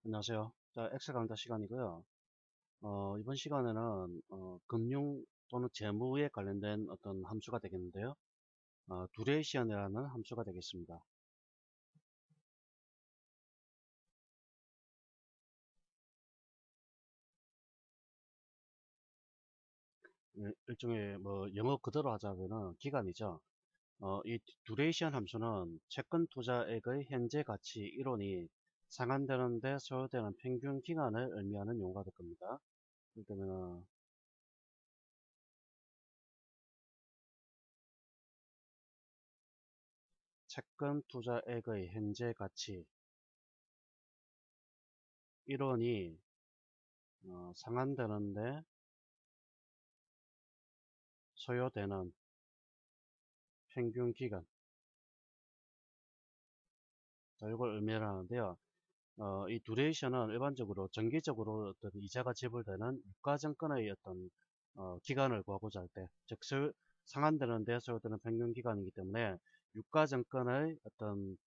안녕하세요. 자, 엑셀 강좌 시간이고요. 이번 시간에는 금융 또는 재무에 관련된 어떤 함수가 되겠는데요. duration 이라는 함수가 되겠습니다. 일종의 뭐 영어 그대로 하자면은 기간이죠. 이 duration 함수는 채권 투자액의 현재 가치 이론이 상환되는 데 소요되는 평균 기간을 의미하는 용어가 될 겁니다. 예를 들면 채권 투자액의 현재 가치 이론이 상환되는데 소요되는 평균 기간, 자, 이걸 의미하는데요. 이 dureation은 일반적으로 정기적으로 어떤 이자가 지불되는 유가증권의 어떤 기간을 구하고자 할 때, 즉 상환되는 데 소요되는 평균 기간이기 때문에 유가증권의 어떤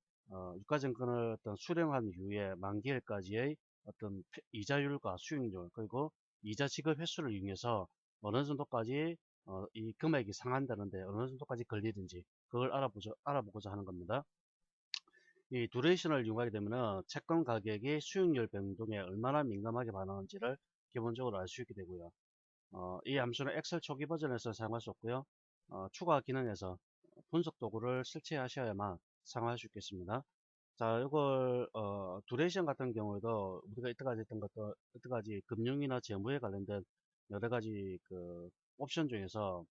유가증권을 어떤 수령한 이후에 만기일까지의 어떤 이자율과 수익률 그리고 이자 지급 횟수를 이용해서 어느 정도까지 이 금액이 상환되는데 어느 정도까지 걸리든지 그걸 알아보고자 하는 겁니다. 이 두레이션을 이용하게 되면 채권 가격이 수익률 변동에 얼마나 민감하게 반응하는지를 기본적으로 알 수 있게 되고요. 이 함수는 엑셀 초기 버전에서 사용할 수 없고요. 추가 기능에서 분석 도구를 설치하셔야만 사용할 수 있겠습니다. 자, 이걸 두레이션 같은 경우에도 우리가 이때까지 했던 것도 이때까지 금융이나 재무에 관련된 여러 가지 그 옵션 중에서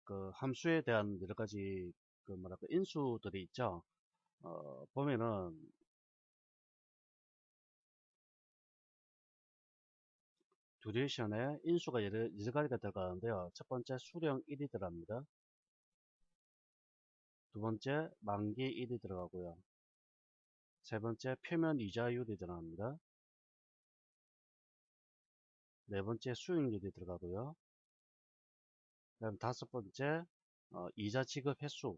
그 함수에 대한 여러 가지 그 뭐랄까 인수들이 있죠. 보면은 듀레이션에 인수가 여러 가지가 들어가는데요. 첫 번째 수령 1이 들어갑니다. 두 번째 만기 1이 들어가고요. 세 번째 표면 이자율이 들어갑니다. 네 번째 수익률이 들어가고요. 그다음 다섯 번째 이자 지급 횟수.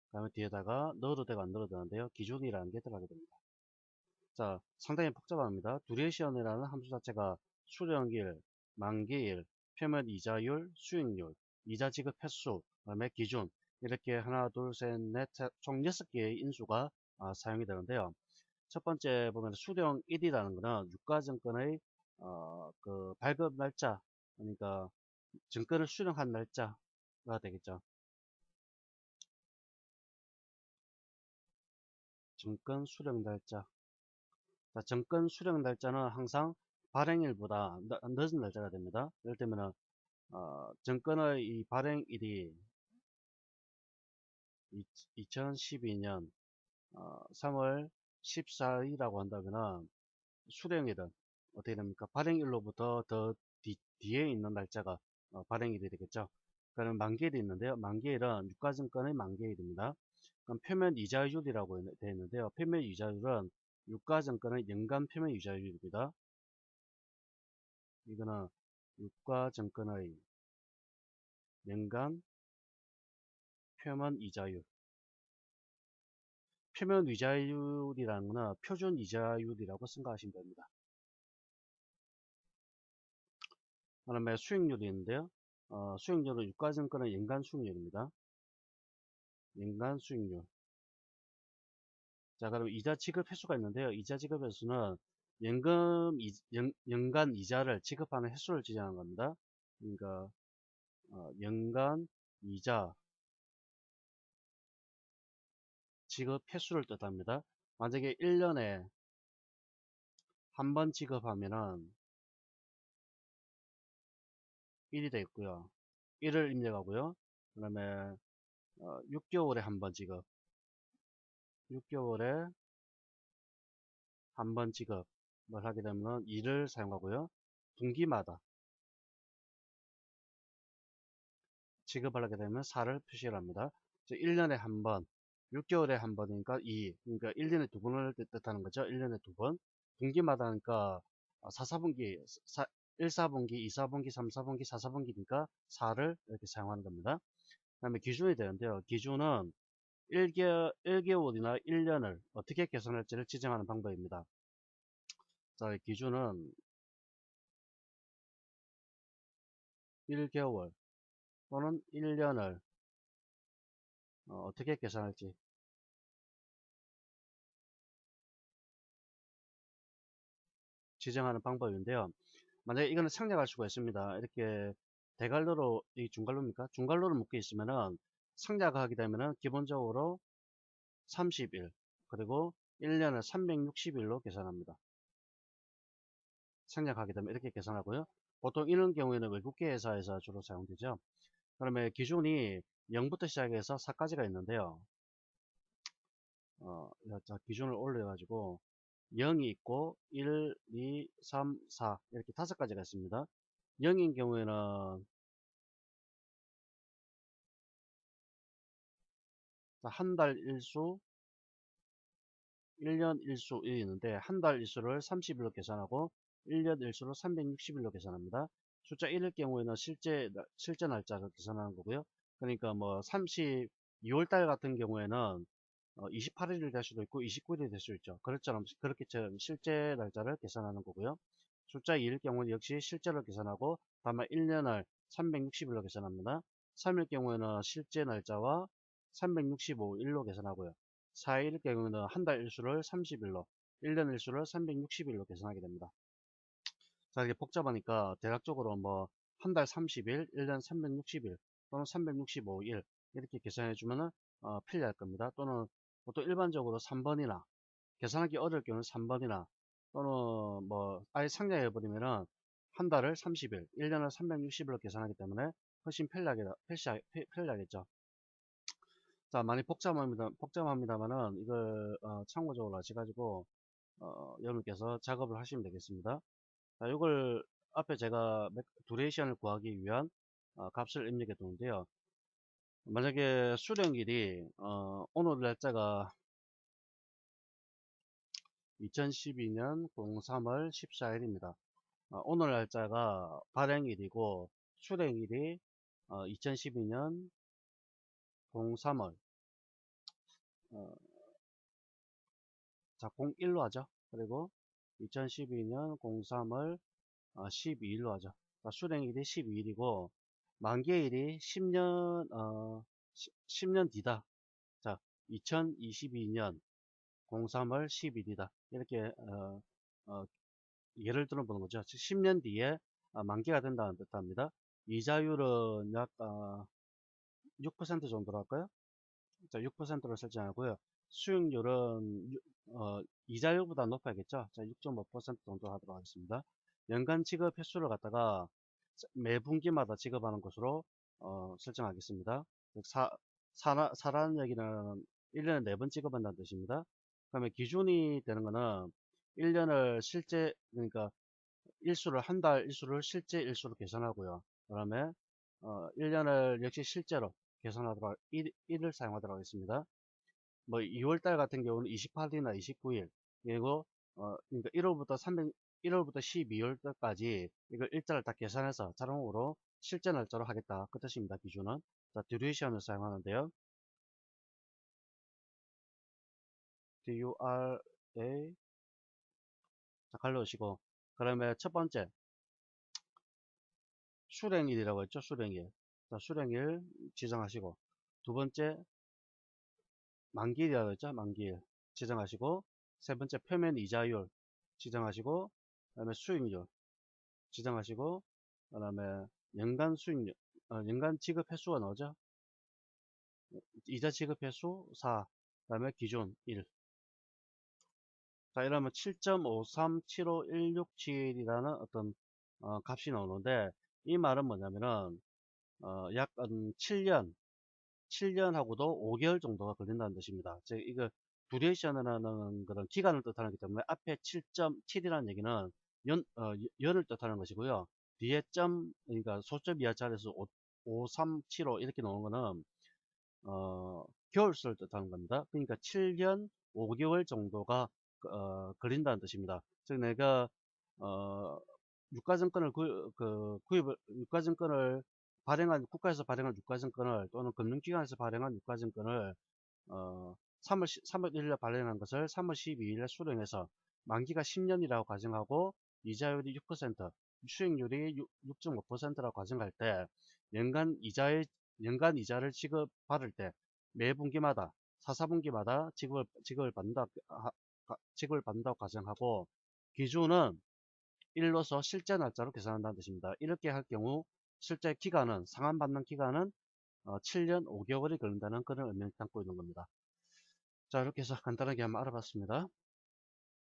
그다음에 뒤에다가 넣어도 되고 안 넣어도 되는데요. 기준이라는 게 들어가게 됩니다. 자, 상당히 복잡합니다. 듀레이션이라는 함수 자체가 수령일, 만기일, 표면 이자율, 수익률, 이자 지급 횟수, 그다음에 기준 이렇게 하나, 둘, 셋, 넷, 총 6개의 인수가 사용이 되는데요. 첫 번째 보면 수령 1이라는 거는 유가증권의 그 발급 날짜, 그러니까 증권을 수령한 날짜가 되겠죠. 증권 수령 날짜. 자, 정권 수령 날짜는 항상 발행일보다 늦은 날짜가 됩니다. 예를 들면 정권의 이 발행일이 2012년 3월 14일이라고 한다면 수령일은 어떻게 됩니까? 발행일로부터 더 뒤에 있는 날짜가 발행일이 되겠죠. 그러면 만기일이 있는데요. 만기일은 유가증권의 만기일입니다. 그럼 표면 이자율이라고 되어 있는데요. 표면 이자율은 유가증권의 연간 표면 이자율입니다. 이거는 유가증권의 연간 표면 이자율. 표면 이자율이라는 거는 표준 이자율이라고 생각하시면 됩니다. 그다음에 수익률이 있는데요. 수익률은 유가증권의 연간 수익률입니다. 연간 수익률. 자, 그럼 이자 지급 횟수가 있는데요. 이자 지급 횟수는 연간 이자를 지급하는 횟수를 지정하는 겁니다. 그러니까 연간 이자 지급 횟수를 뜻합니다. 만약에 1년에 한 번 지급하면은 1이 되겠고요. 1을 입력하고요. 그 다음에 6개월에 한 번 지급, 6개월에 한 번 지급을 하게 되면 2를 사용하고요. 분기마다 지급을 하게 되면 4를 표시를 합니다. 1년에 한 번, 6개월에 한 번이니까 2, 그러니까 1년에 두 번을 뜻하는 거죠. 1년에 두 번. 분기마다 하니까 4, 4분기, 1, 4분기, 2, 4분기, 3, 4분기, 4, 4분기니까 4를 이렇게 사용하는 겁니다. 그 다음에 기준이 되는데요. 기준은 1개월이나 1년을 어떻게 계산할지를 지정하는 방법입니다. 자, 기준은 1개월 또는 1년을 어떻게 계산할지 지정하는 방법인데요. 만약에 이거는 생략할 수가 있습니다. 이렇게 대괄호로, 이 중괄호입니까? 중괄호로 묶여 있으면은 생략하게 되면은 기본적으로 30일, 그리고 1년을 360일로 계산합니다. 생략하게 되면 이렇게 계산하고요. 보통 이런 경우에는 외국계 회사에서 주로 사용되죠. 그러면 기준이 0부터 시작해서 4까지가 있는데요. 자, 기준을 올려가지고 0이 있고 1, 2, 3, 4 이렇게 5가지가 있습니다. 0인 경우에는 한 달 일수, 1년 일수 이 있는데 한 달 일수를 30일로 계산하고 1년 일수를 360일로 계산합니다. 숫자 1일 경우에는 실제 날짜를 계산하는 거고요. 그러니까 뭐 2월달 같은 경우에는 28일이 될 수도 있고 29일이 될 수 있죠. 그렇처럼 그렇게처럼 실제 날짜를 계산하는 거고요. 숫자 2일 경우는 역시 실제로 계산하고 다만 1년을 360일로 계산합니다. 3일 경우에는 실제 날짜와 365일로 계산하고요. 4일 경우는 한 달 일수를 30일로, 1년 일수를 360일로 계산하게 됩니다. 자, 이게 복잡하니까 대략적으로 뭐 한 달 30일, 1년 360일 또는 365일 이렇게 계산해 주면은 편리할 겁니다. 또는 보통 일반적으로 3번이나 계산하기 어려울 경우는 3번이나 또는 뭐 아예 상략해 버리면은 한 달을 30일, 1년을 360일로 계산하기 때문에 훨씬 편리하겠죠. 자, 많이 복잡합니다만은 이걸 참고적으로 하셔가지고 여러분께서 작업을 하시면 되겠습니다. 자, 이걸 앞에 제가 두레이션을 구하기 위한 값을 입력해 두는데요. 만약에 수령일이 오늘 날짜가 2012년 03월 14일입니다. 오늘 날짜가 발행일이고 수령일이 2012년 03월 자 01로 하죠. 그리고 2012년 03월 12일로 하죠. 자, 수령일이 12일이고 만기일이 10년 뒤다. 자, 2022년 03월 10일이다. 이렇게 어, 예를 들어 보는 거죠. 즉 10년 뒤에 만기가 된다는 뜻합니다. 이자율은 약 6% 정도로 할까요? 자, 6%로 설정하고요. 수익률은 이자율보다 높아야겠죠. 자, 6.5% 정도 하도록 하겠습니다. 연간 지급 횟수를 갖다가 매 분기마다 지급하는 것으로 설정하겠습니다. 즉, 사라는 얘기는 1년에 4번 지급한다는 뜻입니다. 그러면 기준이 되는 거는 1년을 실제, 그러니까 일수를, 한 달 일수를 실제 일수로 계산하고요. 그 다음에 1년을 역시 실제로 계산하도록, 1을 사용하도록 하겠습니다. 뭐 2월달 같은 경우는 28일이나 29일, 그리고 그러니까 1월부터 12월까지 이걸 일자를 다 계산해서 자동으로 실제 날짜로 하겠다. 그 뜻입니다. 기준은. 자, 듀레이션을 사용하는데요. DURA 자, 갈르시고 그다음에 첫 번째 수령일이라고 했죠. 수령일. 자, 수령일 지정하시고 두 번째 만기일이라고 했죠. 만기일 지정하시고 세 번째 표면 이자율 지정하시고 그다음에 수익률 지정하시고 그다음에 연간 수익률 연간 지급 횟수가 나오죠. 이자 지급 횟수 4 그다음에 기준 1. 자, 이러면 7.5375167이라는 어떤 값이 나오는데 이 말은 뭐냐면은 약 7년하고도 5개월 정도가 걸린다는 뜻입니다. 즉 이거 duration 그런 기간을 뜻하는 거기 때문에 앞에 7.7이라는 얘기는 연을 뜻하는 것이고요. 뒤에 그러니까 소점 이하 자리에서 5375 이렇게 나오는 거는 겨울수를 뜻하는 겁니다. 그러니까 7년 5개월 정도가 걸린다는 뜻입니다. 즉 내가 유가증권을 유가증권을 발행한 국가에서 발행한 유가증권을 또는 금융기관에서 발행한 유가증권을 3월 1일에 발행한 것을 3월 12일에 수령해서 만기가 10년이라고 가정하고 이자율이 6%, 수익률이 6.5%라고 가정할 때 연간 이자를 지급받을 때 매 분기마다 4분기마다 지급을 받는다고 가정하고 기준은 1로서 실제 날짜로 계산한다는 뜻입니다. 이렇게 할 경우 실제 기간은 상환받는 기간은 7년 5개월이 걸린다는 그런 의미를 담고 있는 겁니다. 자, 이렇게 해서 간단하게 한번 알아봤습니다.